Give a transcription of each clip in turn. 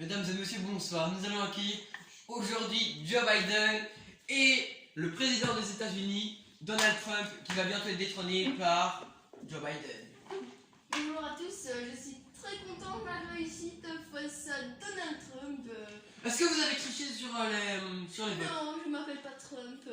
Mesdames et messieurs, bonsoir. Nous allons accueillir aujourd'hui Joe Biden et le président des États-Unis, Donald Trump, qui va bientôt être détrôné par Joe Biden. Bonjour à tous, je suis très content de la réussite face à Donald Trump. Est-ce que vous avez triché sur les votes? Non, je m'appelle pas Trump.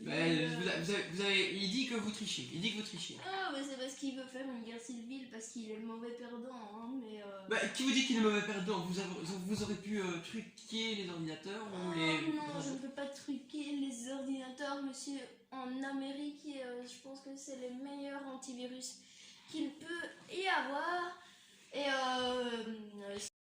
Il dit que vous trichez. Il dit que vous trichez. Ah, mais c'est parce qu'il veut faire une guerre civile, parce qu'il est le mauvais perdant. Hein, Qui vous dit qu'il est mauvais perdant? Vous aurez pu truquer les ordinateurs ou les... Non, je ne peux pas truquer les ordinateurs, monsieur. En Amérique, je pense que c'est les meilleurs antivirus qu'il peut y avoir. Et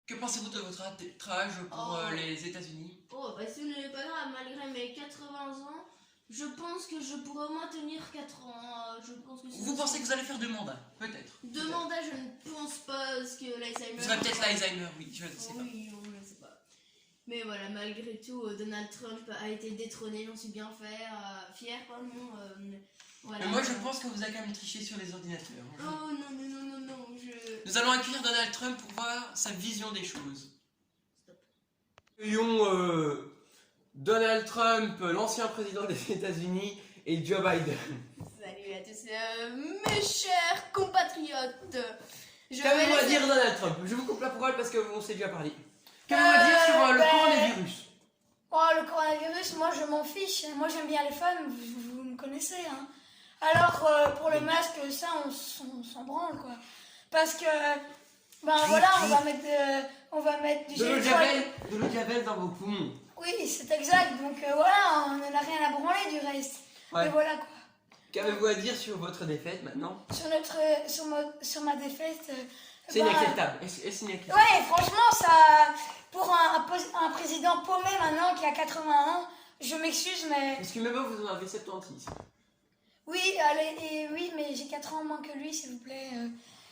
Que pensez-vous de votre arbitrage pour les États-Unis? oh, bah ce n'est pas grave, malgré mes 80 ans, je pense que je pourrais au moins tenir 4 ans. Je pense que Vous pensez que vous allez faire 2 mandats? Peut-être. Deux mandats, je ne pense pas, parce que l'Alzheimer... Vous aurez peut-être l'Alzheimer, oui, je ne sais pas. Oui, on ne sait pas. Mais voilà, malgré tout, Donald Trump a été détrôné, j'en suis bien fier, pardon. Voilà. Mais moi je pense que vous avez quand même triché sur les ordinateurs. Oh non, Nous allons accueillir Donald Trump pour voir sa vision des choses. Stop. Accueillons Donald Trump, l'ancien président des États-Unis, et Joe Biden. Salut à tous, mes chers compatriotes. Qu'avez-vous à dire Donald Trump? Je vous coupe la parole parce qu'on s'est déjà parlé. Qu'avez-vous à dire sur le coronavirus? Oh, le coronavirus, moi je m'en fiche. Moi j'aime bien les femmes, vous me connaissez. Hein. Alors pour le masque, ça on s'en branle quoi. Parce que, ben voilà, on va mettre du De l'eau de javel dans vos poumons. Oui, c'est exact. Donc voilà, on n'en a rien à branler du reste. Ouais. Et voilà quoi. Qu'avez-vous à dire sur votre défaite maintenant? Sur ma défaite. C'est inacceptable. Est-ce inacceptable? Ouais, franchement, ça, pour un président paumé maintenant qui a 80 ans, je m'excuse, mais... Parce que même vous en avez 76. Oui, oui, mais j'ai 4 ans moins que lui, s'il vous plaît.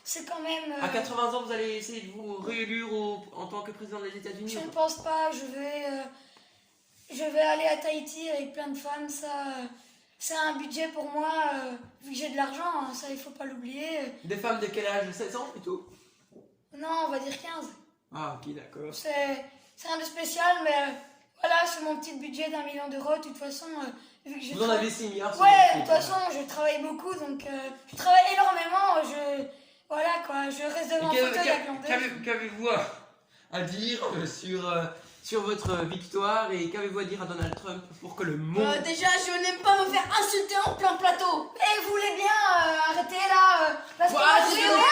C'est quand même... À 80 ans, vous allez essayer de vous réélire en tant que président des États-Unis? Je ne pense pas, je vais aller à Tahiti avec plein de femmes, ça... C'est un budget pour moi, vu que j'ai de l'argent, hein, ça il faut pas l'oublier. Des femmes de quel âge? 16 ans plutôt? Non, on va dire 15. Ah ok, d'accord. C'est rien de spécial, mais voilà, c'est mon petit budget d'1 million d'euros. De toute façon, vu que Vous en avez 6 milliards. Ouais, de toute façon, je travaille beaucoup, donc je travaille énormément. Voilà quoi, je reste devant un fauteuil à glander. Qu'avez-vous à dire sur votre victoire et qu'avez-vous à dire à Donald Trump pour que le monde... Déjà, je n'aime pas me faire insulter en plein plateau. Et vous voulez bien arrêter là parce que Ouais, moi, c'est je- bon.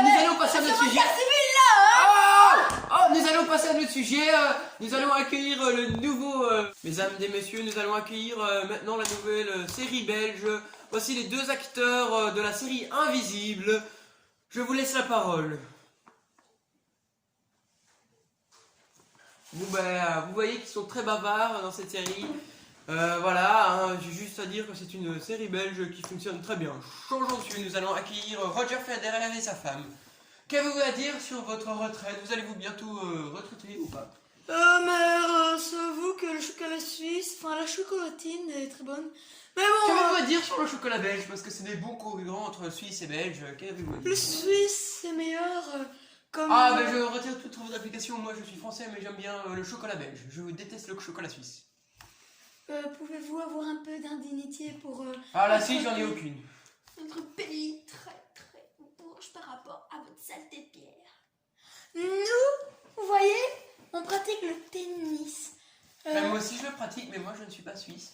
Nous allons passer à notre sujet. Nous allons passer à notre sujet. Nous allons accueillir le nouveau... Mesdames et messieurs, nous allons accueillir maintenant la nouvelle série belge. Voici les 2 acteurs de la série Invisible. Je vous laisse la parole. Vous voyez qu'ils sont très bavards dans cette série. Voilà, hein, j'ai juste à dire que c'est une série belge qui fonctionne très bien. Changeons de sujet, nous allons accueillir Roger Federer et sa femme. Qu'avez-vous à dire sur votre retraite? Vous allez-vous bientôt retraiter ou pas? Savez-vous que le chocolat suisse, enfin la chocolatine est très bonne. Mais bon, Qu'avez-vous à dire sur le chocolat belge? Parce que c'est des bons concurrents entre Suisse et Belge. Qu'avez-vous à dire? le suisse c'est meilleur. Comme Ah, je retire toutes vos applications. Moi, je suis français, mais j'aime bien le chocolat belge. Je déteste le chocolat suisse. pouvez-vous avoir un peu d'indignité pour... Ah, la Suisse, j'en ai aucune. Notre pays très bourge par rapport à votre saleté de pierre. Nous, vous voyez, on pratique le tennis. Moi aussi, je le pratique, mais moi, je ne suis pas suisse.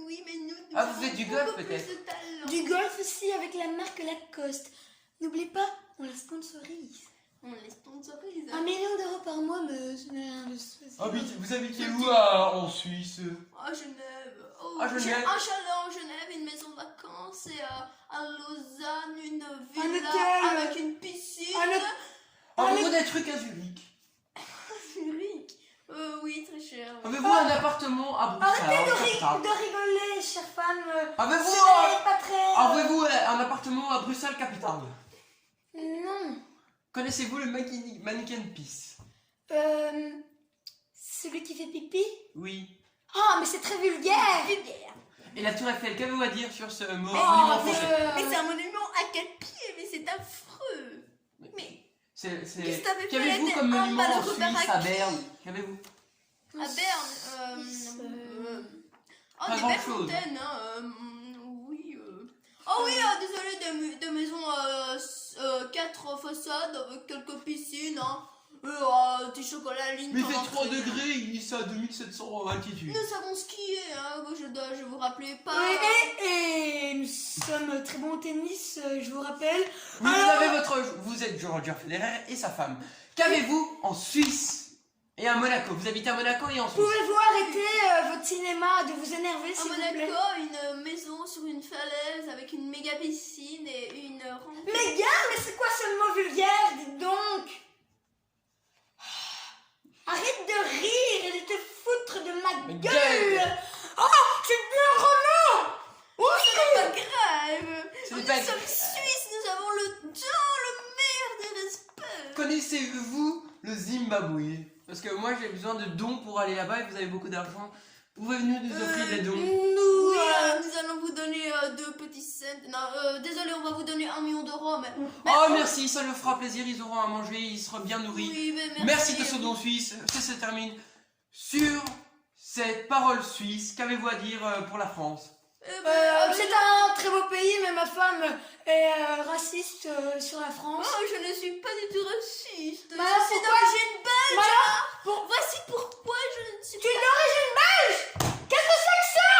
Oui, mais nous Ah, vous faites du golf, beaucoup plus peut-être? de talent. Du golf aussi avec la marque Lacoste. N'oubliez pas, on la sponsorise. On les sponsorise. 1 million d'euros par mois, mais ce n'est rien de spécial. Vous habitez où en Suisse? À Genève. À Genève. J'ai un chalet en Genève, une maison de vacances et à Lausanne, une villa hôtel. avec une piscine. Avez-vous des trucs à Zurich? Zurich. Oui, très cher. Avez-vous un appartement à Bruxelles? Arrêtez de rigoler, chère femme. Avez-vous C'est pas très... Avez-vous un appartement à Bruxelles, capitale? Non. Connaissez-vous le mannequin Peace? Celui qui fait pipi? Oui. Oh, mais c'est très vulgaire. Vulgaire. Et la Tour Eiffel, qu'avez-vous à dire sur ce monument Oh, français? Mais c'est un monument à quel pied? Mais c'est affreux. Mais qu'est-ce que t'avais fait? Qu'avez-vous comme Un monument en malheureux Suisse, baraque. à Berne? Qu'avez-vous? À Berne, oh, Pas des grand belles chose. fontaines, hein. Oui. Oh oui, désolé, des maisons 4 façades avec quelques piscines, hein. Des chocolats à ligne. Mais il fait pendant 3 que- degrés, il est à 2700 altitude. Nous savons skier, hein. Je vous rappelais pas. Et nous sommes très bons au tennis, je vous rappelle. Vous Alors- avez vous êtes Roger Federer et sa femme. Qu'avez-vous en Suisse et à Monaco? Vous habitez à Monaco et en Suisse. Pouvez-vous arrêter votre cinéma de vous énerver, À s'il vous Monaco, plaît? une maison sur une falaise avec une méga piscine et une rampe. Mais gars, mais c'est quoi ce mot vulgaire, dites donc? Arrête de rire et de te foutre de ma Mais gueule. gueule. Oh, c'est bien Renaud. C'est pas grave. Ce Nous n'est pas sommes grave. suisses, nous avons le meilleur des respects. Connaissez-vous le Zimbabwe? Parce que moi j'ai besoin de dons pour aller là-bas et vous avez beaucoup d'argent. Pouvez-vous nous offrir des dons? Nous, Oui, nous allons vous donner 2 petits cents. Non, désolé, on va vous donner 1 million d'euros. Mais Oh merci, ça leur fera plaisir, ils auront à manger, ils seront bien nourris. oui, mais Merci de ce don suisse. Ça se termine sur cette parole suisse. Qu'avez-vous à dire pour la France? c'est un très beau pays, mais ma femme est raciste sur la France. Oh, je ne suis pas du tout raciste. Bah, je suis pourquoi? d'origine belge. Bah, hein. pour- Voici pourquoi je ne suis Tu es pas... d'origine belge? Qu'est-ce que c'est que ça?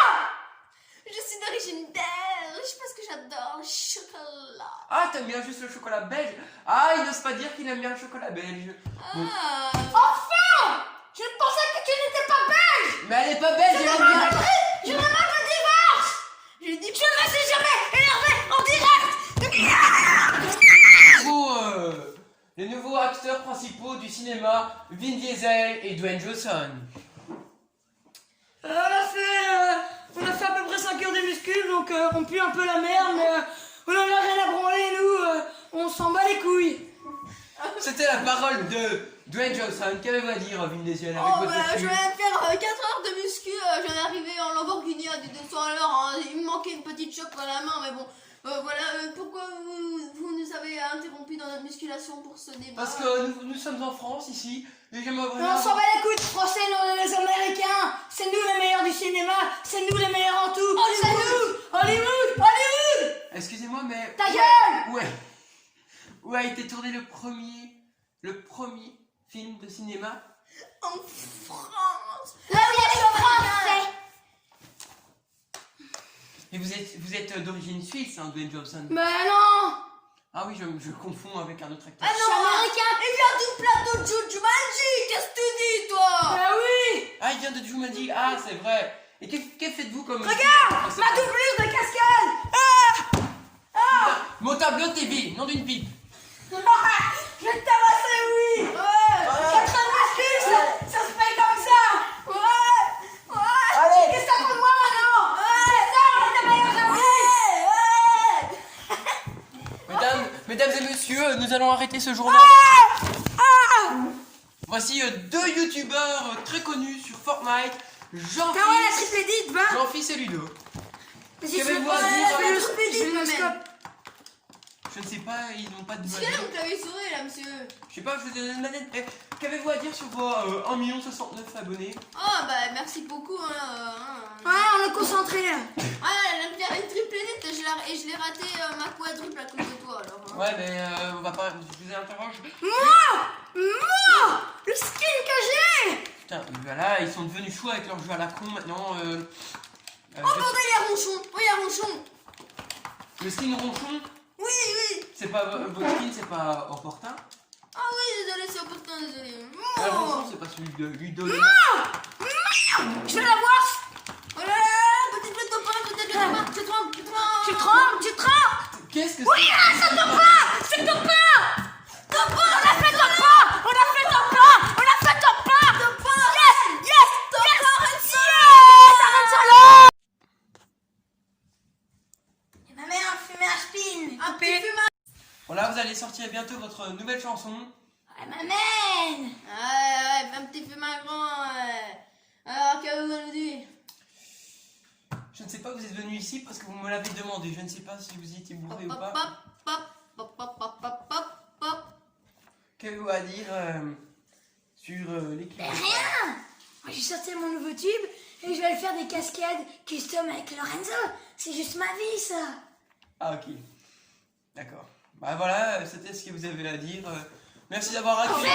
Je suis d'origine belge parce que j'adore le chocolat. Ah, t'aimes bien juste le chocolat belge? Ah, il n'ose pas dire qu'il aime bien le chocolat belge. Ah. Enfin! Je pensais que tu n'étais pas belge! Mais elle est pas belge, elle aime bien. Je demande le divorce! Je dis Je ne me suis jamais énervé en direct! Les nouveaux acteurs principaux du cinéma, Vin Diesel et Dwayne Johnson. On a fait à peu près 5 heures de muscu, donc on pue un peu la merde, mais on en a rien à branler, nous, on s'en bat les couilles. C'était la parole de Dwayne Johnson. Qu'avez-vous à dire, Vin Diesel, avec Oh, votre bah, je cul? viens de faire 4 heures de muscu. Je viens d'arriver en Lamborghini à du 200 à l'heure. Hein. Il me manquait une petite chope à la main, mais bon. Voilà, pourquoi vous nous avez interrompu dans notre musculation pour ce débat? Parce que nous sommes en France ici, et j'aimerais Mais vraiment... on s'en bat les couilles des Français, nous on est les Américains. C'est nous les meilleurs du cinéma, c'est nous les meilleurs en tout. C'est nous! Hollywood! Excusez-moi, mais... Ta gueule! Où a été tourné le premier film de cinéma? En France. Là où il y a les Français! Et vous êtes d'origine suisse, hein, Dwayne Johnson. Mais non! Ah oui, je confonds avec un autre acteur. Ah Je suis non, américain! il vient du plateau de Jumanji. Qu'est-ce que tu dis, toi? Bah oui! Ah, il vient de Jumanji. Ah, c'est vrai. Et que faites-vous comme... Regarde! Ma doublure de cascade! Mon tableau de TV, nom d'une pipe. Je vais te tabasser, oui! Ouais! 4 muscles, ça se paye comme ça! Ouais! Allez. Qu'est-ce que ça pour moi maintenant? Ouais! Ça, on est meilleurs amis! Mesdames et messieurs, nous allons arrêter ce journal. Voici 2 youtubeurs très connus sur Fortnite. Comment la Jean-Fils triple dite, va? Jean-Fils et Ludo. Vas-y, Qu'avez-vous je à vais dire, je vais le triple scope, dite, je vais le ma mère. scope. Je ne sais pas, ils n'ont pas de Qu'est-ce qu'il y a mon clavier souris là, monsieur? Je sais pas, je vous donne une manette. Eh, qu'avez-vous à dire sur vos 1 69 abonnés? Oh, bah, merci beaucoup. Hein. Ouais, on est concentré. Ah, la pierre est triple élite et je l'ai raté ma quadruple à cause de toi alors. Hein. Ouais, mais on va pas. Je vous interroge. Moi! Le skin que j'ai! Putain, voilà, ils sont devenus chauds avec leur jeu à la con maintenant. Oh bordel, il y a Ronchon! Oh, il y a Ronchon! Le skin ronchon, Oui, oui! c'est pas votre skin, c'est pas opportun. Ah oui, désolé, c'est opportun, désolé. Le ronchon, c'est pas celui de Ludo. Je vais la voir! Oh là là, petite flûte de pain, peut-être que tu trempes, tu trempes! Tu trembles, tu trembles! Qu'est-ce que Oui, là, c'est ton pain! C'est ton pain! Ton pain! On a fait ton pain! On a fait ton pain! On a fait ton pain! Ton pain! Yes! Yes! Ton pain, arrête ça! Yes! Arrête ça là! Et ma mère a fumé un spin! Un petit fumeur! Voilà, vous allez sortir bientôt votre nouvelle chanson. Ouais, m'amène! Ouais, un petit fumeur grand, ouais. Alors, qu'avez-vous à nous dire? Je ne sais pas, vous êtes venu ici parce que vous me l'avez demandé. Je ne sais pas si vous étiez bourré ou pas. Qu'avez-vous à dire sur l'équipe? Mais rien. Moi j'ai sorti mon nouveau tube et je vais le faire des cascades custom avec Lorenzo. C'est juste ma vie ça. Ah ok. D'accord. Bah voilà, c'était ce que vous avez à dire. Merci d'avoir accueilli.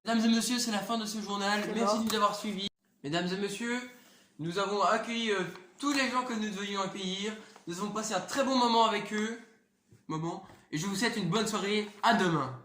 Mesdames et messieurs, c'est la fin de ce journal. Merci de nous avoir suivis. Mesdames et messieurs, nous avons accueilli tous les gens que nous devions accueillir. Nous avons passé un très bon moment avec eux. Et je vous souhaite une bonne soirée. À demain.